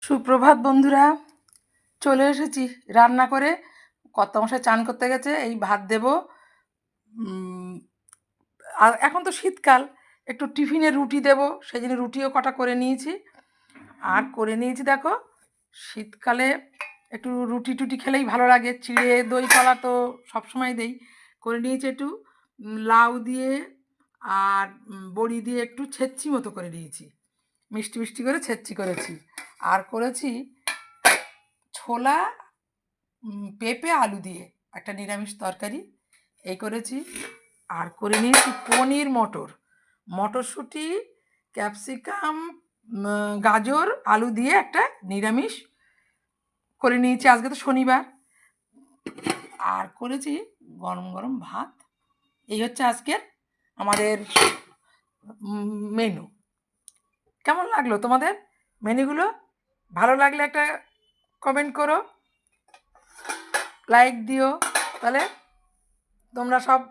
সুপ্রভাত বন্ধুরা, চলে এসেছি রান্না করে। কর্তামশাই চান করতে গেছে, এই ভাত দেব। আর এখন তো শীতকাল, একটু টিফিনে রুটি দেব, সেই জন্য রুটিও কটা করে নিয়েছি। আর করে নিয়েছি দেখো, শীতকালে একটু রুটি টুটি খেলেই ভালো লাগে। চিড়ে দই কলা তো সবসময় দেই। করে নিয়েছি একটু লাউ দিয়ে আর বড়ি দিয়ে একটু ছেচ্চি মতো করে নিয়েছি, মিষ্টি মিষ্টি করে ছেচ্চি করেছি। আর করেছি ছোলা পেঁপে আলু দিয়ে একটা নিরামিষ তরকারি, এই করেছি। আর করে নিয়েছি পনির মটর, মটরশুঁটি, ক্যাপসিকাম, গাজর আলু দিয়ে একটা নিরামিষ করে নিয়েছি, আজকে তো শনিবার। আর করেছি গরম গরম ভাত। এই হচ্ছে আজকের আমাদের মেনু। কেমন লাগলো তোমাদের মেনুগুলো? ভালো লাগলে একটা কমেন্ট করো, লাইক দিও। তাহলে তোমরা সব